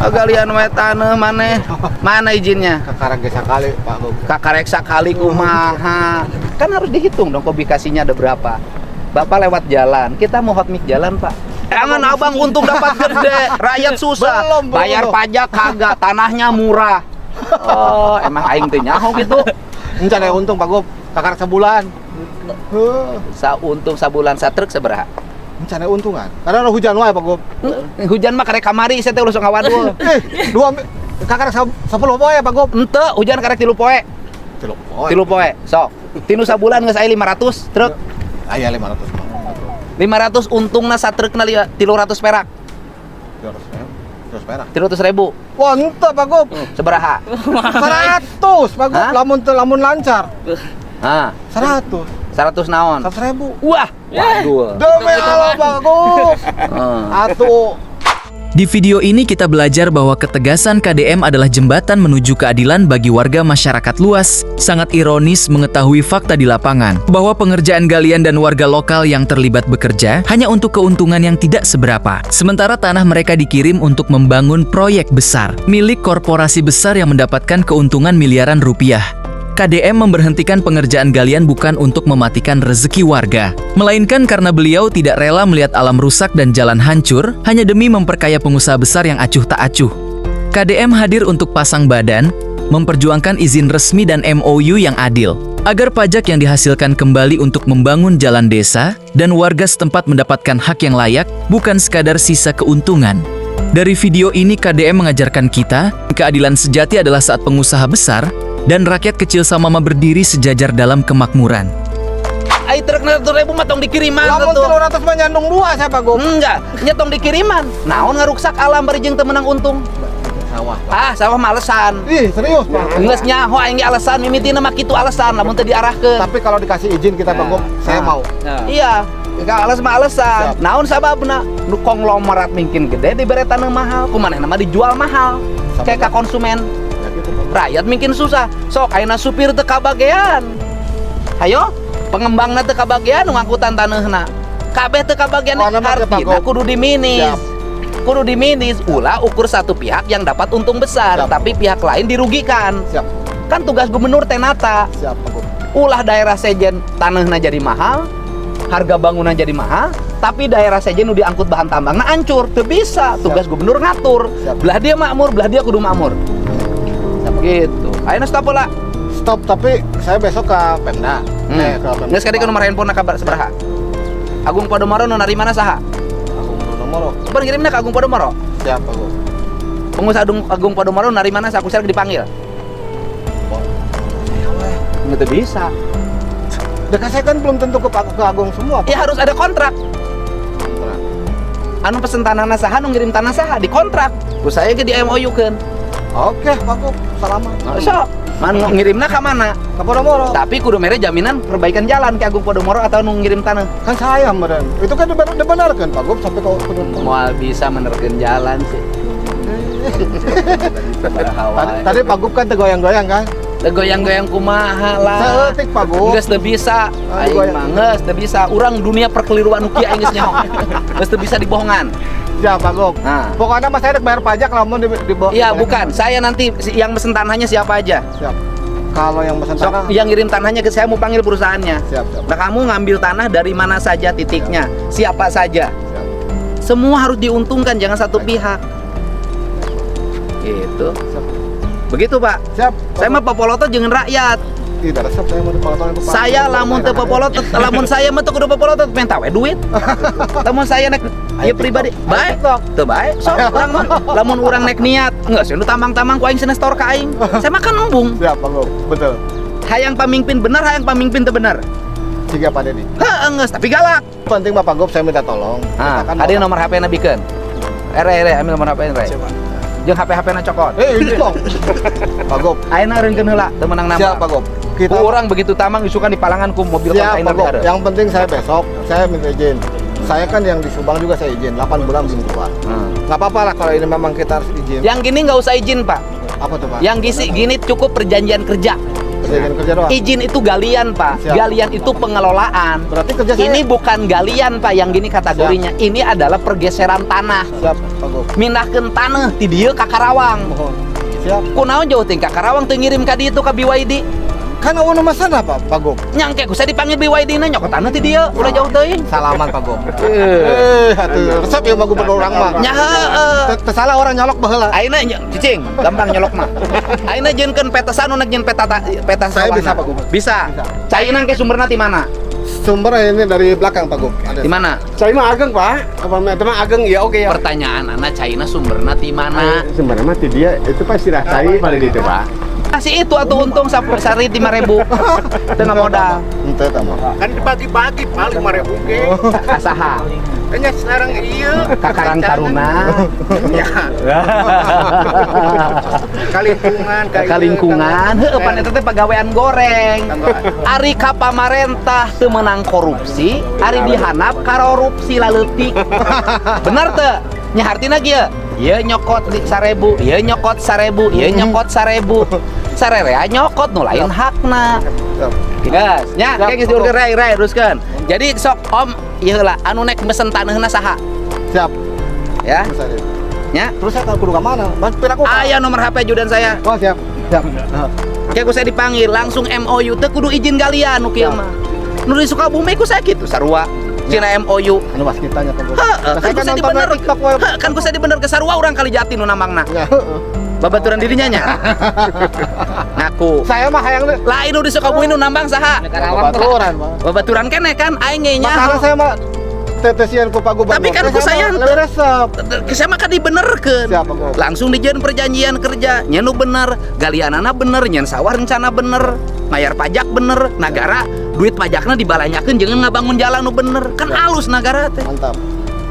Galian we taneuh maneh. Mana izinnya? Kakareksa kali Pak Bob. Kakareksa kali kumaha. Kan harus dihitung dong kubikasinya ada berapa. Bapak lewat jalan, kita mau hot mic jalan Pak. Jangan abang untung dapat gede, rakyat susah. Belum. Bayar pajak kagak, tanahnya murah. Oh, emang aing teh nyaho gitu. Encan aya untung Pak Bob. Kakareksa bulan. Untung sabulan satruk sabaraha? Encan aya untungan. Karena hujan wae Pak Bob. Hujan mah karek kamari saya teh ulah sok ngawadul. Dua kakareksa 10 poe Pak Bob. Henteu, hujan karek 3 poe. 3 poe. Sok. Tinu sabulan geus aya 500 truk. Aya 500. 500 untungna satrukna 300 perak. 300 perak. 300.000. Wah, henteu Pak Bob. Sabaraha? 100 Pak Bob, Hah? lamun lancar. Hah, 100. 100 naon? 100.000. Wah, waduh. Demi Allah Pak Bob. Atuh. Di video ini kita belajar bahwa ketegasan KDM adalah jembatan menuju keadilan bagi warga masyarakat luas. Sangat ironis mengetahui fakta di lapangan, bahwa pengerjaan galian dan warga lokal yang terlibat bekerja hanya untuk keuntungan yang tidak seberapa. Sementara tanah mereka dikirim untuk membangun proyek besar, milik korporasi besar yang mendapatkan keuntungan miliaran rupiah. KDM memberhentikan pengerjaan galian bukan untuk mematikan rezeki warga, melainkan karena beliau tidak rela melihat alam rusak dan jalan hancur hanya demi memperkaya pengusaha besar yang acuh tak acuh. KDM hadir untuk pasang badan, memperjuangkan izin resmi dan MOU yang adil, agar pajak yang dihasilkan kembali untuk membangun jalan desa dan warga setempat mendapatkan hak yang layak, bukan sekadar sisa keuntungan. Dari video ini KDM mengajarkan kita, keadilan sejati adalah saat pengusaha besar dan rakyat kecil sama-sama berdiri sejajar dalam kemakmuran. Ai truk 100.000 mah tong dikiriman Lamun tuh. 300 mah nyandung 2 saya Pak Bob. Enggak, nya tong dikiriman. Naon ngaruksak alam bari jeung teu meunang untung. Sawah. Sawah mah alasan. Ih, serius Pak. Geus nyaho aing ge alasan, mimitina mah kitu alasan lamun teu diarahkeun. Tapi kalau dikasih izin kita Pak Bob, saya mau. Iya, alasan mah alasan. Naon sababna? Nu konglomerat mungkin gede dibere taneuh mahal, kumanehna mah dijual mahal. Kayak ka konsumen. Rakyat mungkin susah. Sok ayeuna supir teu kabagean. Hayo, pengembangna teu kabagean nu ngangkutan taneuhna. Kabeh teu kabagean artina kudu diminis. Kudu diminis, ulah ukur satu pihak yang dapat untung besar, tapi pihak lain dirugikan. Siap. Kan tugas gubernur teh nata. Siap Pak Bob. Ulah daerah sejen taneuhna jadi mahal, harga bangunan jadi mahal, tapi daerah sejen nu diangkut bahan tambangna hancur. Teu bisa, tugas gubernur ngatur. Belah dia makmur, belah dia kudu makmur. Gitu. Ayeuna stop lah. Stop, tapi saya besok ke Pemda. Ke Pemda. Geus kadi ka nomor handphone kabar sabaraha? Agung Podomoro nu narimana saha? Nomor. Coba ngirimna ka Agung Podomoro. Siap Pak Bob. Pengusaha Agung Podomoro nu narimana saha ku dipanggil? Nggak bisa. Dekat saya kan belum tentu ke Agung semua. Ya harus ada kontrak. Anu pesen tanahna saha, nu ngirim tanah saha, dikontrak. Ku saya ge di MOU-keun. Oke Pak Bob, salaman. So, manu ngirimna ka mana? Ke Podomoro. Tapi kudu mere jaminan perbaikan jalan ke Agung Podomoro atau nu ngirim tanah. Kan saya meren. Itu kan dibenarkan Pak Bob sampai ke Podomoro. Moal bisa menerkeun jalan sih. Tadi Pak Bob kan tergoyang-goyang kan? Goyang-goyang kumaha lah. Seetik Pak Bob. Geus teu bisa. Aing mah geus teu bisa. Urang dunia perkeliruan nu kieu aing geus nyaho. Geus teu bisa dibohongan. Ya Pak Bob. Nah. Pokoknya mas saya bayar pajak lamun Iya, bukan. Saya nanti yang mesen tanahnya siapa aja. Siap. Kalau yang mesen tanah. Yang ngirim tanahnya ke saya mau panggil perusahaannya. Siap. Nah, kamu ngambil tanah dari mana saja titiknya, siapa saja. Siap. Semua harus diuntungkan, jangan satu pihak. Gitu. Siap. Begitu, Pak. Siap. Saya mah popolotot jeung rakyat. Tidak resep saya mau dipotong itu Pak. Saya lamun teu popolotot, lamun saya mah teu kudu popolotot, minta we duit. Lamun saya nek ieu pribadi, bae. Teu bae. Sok urang mah lamun urang nek niat, geus nu tamang-tamang ku aing senestor ka aing. Saya mah kan embung. Siap Pak Bob. Betul. Hayang pamimpin bener, hayang pamimpin teu bener. Siga Pak Dedi. Heuh, geus tapi galak. Penting Bapak Bob saya minta tolong. Ada nomor HP-na bikeun. Ere ambil nomor HP-na re. Jeung HP-na cokot. Ini dong. Pak Bob. Ayeuna reungkeun heula teu meunang nama. Siap Pak Bob. Kita orang begitu tamang isukan di palangan ku mobil siap, kontainer Pak Bob. ada. Yang penting saya besok saya minta izin. Saya kan yang di Subang juga saya izin 8 bulan belum keluar. Nggak apa-apa lah kalau ini memang kita harus izin. Yang gini nggak usah izin Pak. Apa tuh Pak? Yang gini cukup perjanjian kerja. Izin kerja doang. Izin itu galian, Pak. Siap. Galian itu pengelolaan. Berarti kerja saya. Ini bukan galian, Pak, yang gini kategorinya. Ini adalah pergeseran tanah. Siap, Pak Gop. Mindahkeun tanah ti dieu ka Karawang. Mohon. Siap. Kunaon jauh ting ka Karawang teu ngirim ka dieu ka BYD. Kan eueuh masana Pak Gop. Nyangke ku saya dipanggil BYD na nyokot tanah ti dieu, udah jauh teuing. Salaman Pak Gop. Atuh resep ya Pak Gubernur orang mah. Nya heueuh. Teu salah orang nyolok baheula. Ayeuna cicing, gampang nyolok mah. Ayeuna jeunkeun peta sanu jeung peta Saya sawahna. bisa, Pak Gub. Bisa. Caina ke sumberna ti mana? Sumber ini dari belakang Pak Gop. Ada. Di mana? Cai mah ageng, Pak. Apa mah ageng ya oke ya. Pertanyaan anak Caina sumberna ti mana? Sebenarnya mah dia itu pasti rasai pada itu, Pak. Kasih itu atau untung sari 5.000. Tengah modal. Ente tah mah. Kan dibagi-bagi paling 5.000 ge. Kasaha. Kayaknya sekarang iya. Kakarang Taruna. Ya. Kalingkungan, Kalingkungan. Heueuh pan eta teh pagawean goreng. Ari ka pamarentah teu meunang korupsi, ari dihanap korupsi laleutik. Bener teu? Nya hartina kieu. Ieu nyokot di 1.000, ieu nyokot 1.000, ieu nyokot 1.000. Sarerea nyokot nu lain hakna. Siap. Gas, nya kayak geus diurkeun rai teruskeun. Jadi sok Om, ieu heula anu nek mesen taneuhna saha? Siap. Ya, Bisa deh. nya. Terus saya kudu ka mana? Mas pin aku. Aya nomor HP ajudan saya. Oh, siap. Siap. Kayak ku saya dipanggil langsung MOU teu kudu izin galian nu kieu mah. Nu di Sukabumi ku saya kitu sarua. Cina MOU. Anu pas kitanya Pak Gop. Heeh, kan ku saya dibener. TikTok we. Kan ku saya dibener ke sarua urang kali jati nu namangna. Ya, heeh. Babaturan dirinya nya. Ngaku. Saya mah hayang Lain nu di Sukabumi nu nambang saha? Babaturan, Pak. Babaturan kene kan aing ge nya. Makanya saya mah tetesian ku Pak Gubernur. Tapi kan ku sayang lebih resep. Saya mah kan dibenerkeun. Siap, Pak Gop. Langsung dijieun perjanjian kerja, nya nu bener, galianana bener, nyen sawah rencana bener, mayar pajak bener, negara duit pajakna dibalanyakeun jangan ngabangun jalan nu bener. Kan alus negara teh. Mantap.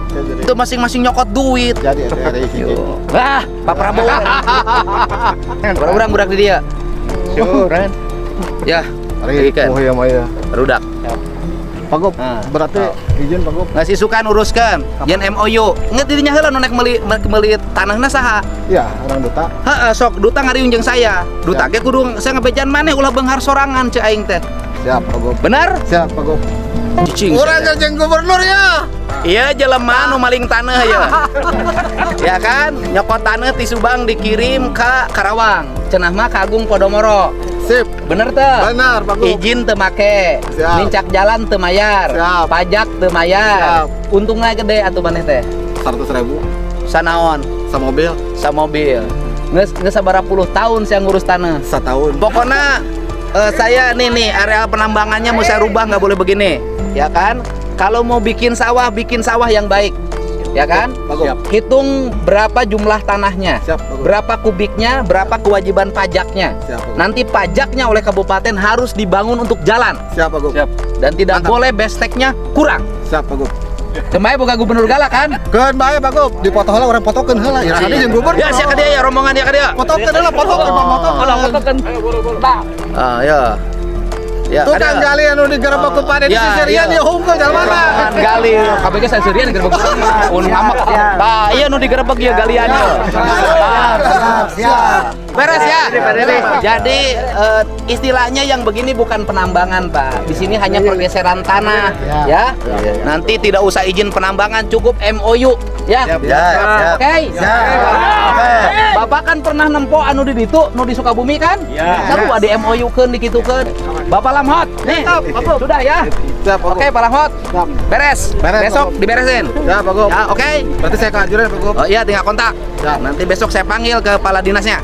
Jadi Itu masing-masing nyokot duit. ada isi. Wah, Pak Prabowo. Orang budak di dia. Syukuran. Ya, Hari ikan. oh ya maya. Rudak. Pak Gop, Nah. berarti izin Pak Gop. Ngasih sukan uruskan. Yen MOU. Ingat dirinya heula nu nek meuli tanahna saha? Ya, orang duta. Heeh, sok duta ngariung jeung saya. Duta ge kudu saya ngabejan maneh ulah beunghar sorangan ceu aing teh. Siap Pak Gop. Bener? Siap Pak Gop. Cicing. Urang jeung gubernur ya. Iya jelema nu maling tanah ya. Ya kan? Nyokot tanah ti Subang dikirim ke Karawang. Cenah mah ka Agung Podomoro. Sip. Bener teu? Benar Pak Gop. Izin teu make. Siap. Nincak jalan teu mayar. Siap. Pajak teu mayar. Siap. Untungna gede atuh maneh teh. 100.000 Sanaon? sa mobil Sa mobil. Geus sabaraha puluh tahun saya ngurus tanah. setahun. Pokoknya saya nih areal penambangannya mau saya rubah, nggak boleh begini, ya kan? Kalau mau bikin sawah yang baik, ya kan? Pak Gop. Hitung berapa jumlah tanahnya, Siap, Pak Gop. berapa kubiknya, berapa kewajiban pajaknya. Siap, Pak Gop. Nanti pajaknya oleh kabupaten harus dibangun untuk jalan Siap Pak Gop. dan tidak Mantap. boleh besteknya kurang. Siap Pak Gop. Kemarin bukan gubernur galak kan? Keun bae Pak Gop, dipoto heula urang fotokeun heula. Ya tadi jeung gubernur. Ya siapa dia ya rombongan dia ke dia. Fotokeun heula, fotokeun Fotokeun. Ah ya. Ya, Tukang gali anu digerebek ku Paden di Ya, Sisirian iya. ya hungkul jalmana. Gali, KBG saya sirian digerebek. Un ngamak. Bah, iya nu digerebek ya galiannya. Siap. Beres ya. Jadi istilahnya yang begini bukan penambangan, Pak. Di sini hanya pergeseran tanah, ya. Nanti tidak usah izin penambangan, cukup MOU, ya. Siap. Oke. Bapak kan pernah nempo anu di ditu, nu di Sukabumi kan? Sarua di MOU-keun dikitukeun. Bapak Lamhot, nih, sudah ya. Siap Pak Gop. Oke, Pak Lamhot. Siap. Beres. Beres, Besok Pak Gop. diberesin. Ya Pak Gop. Ya, oke. Berarti saya kelanjuran Pak Gop. Oh iya, tinggal kontak. Siap. Nanti besok saya panggil ke kepala dinasnya.